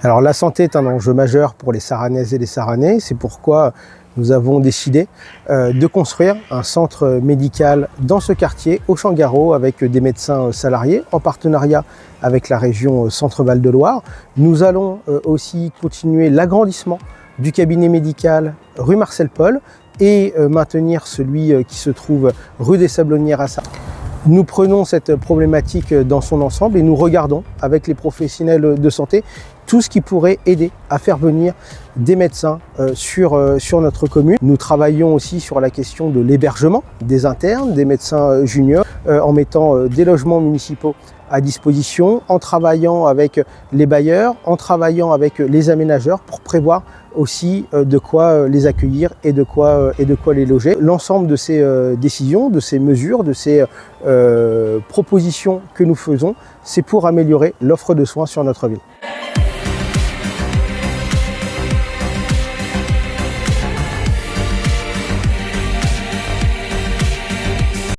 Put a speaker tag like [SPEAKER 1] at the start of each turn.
[SPEAKER 1] Alors la santé est un enjeu majeur pour les Saranaises et les Saranais, c'est pourquoi nous avons décidé de construire un centre médical dans ce quartier, au Champ-Garraud, avec des médecins salariés, en partenariat avec la région Centre-Val de Loire. Nous allons aussi continuer l'agrandissement du cabinet médical rue Marcel Paul et maintenir celui qui se trouve rue des Sablonnières à Sarre. Nous prenons cette problématique dans son ensemble et nous regardons avec les professionnels de santé tout ce qui pourrait aider à faire venir des médecins sur notre commune. Nous travaillons aussi sur la question de l'hébergement des internes, des médecins juniors, en mettant des logements municipaux à disposition, en travaillant avec les bailleurs, en travaillant avec les aménageurs pour prévoir aussi de quoi les accueillir et de quoi les loger. L'ensemble de ces décisions, de ces mesures, de ces propositions que nous faisons, c'est pour améliorer l'offre de soins sur notre ville.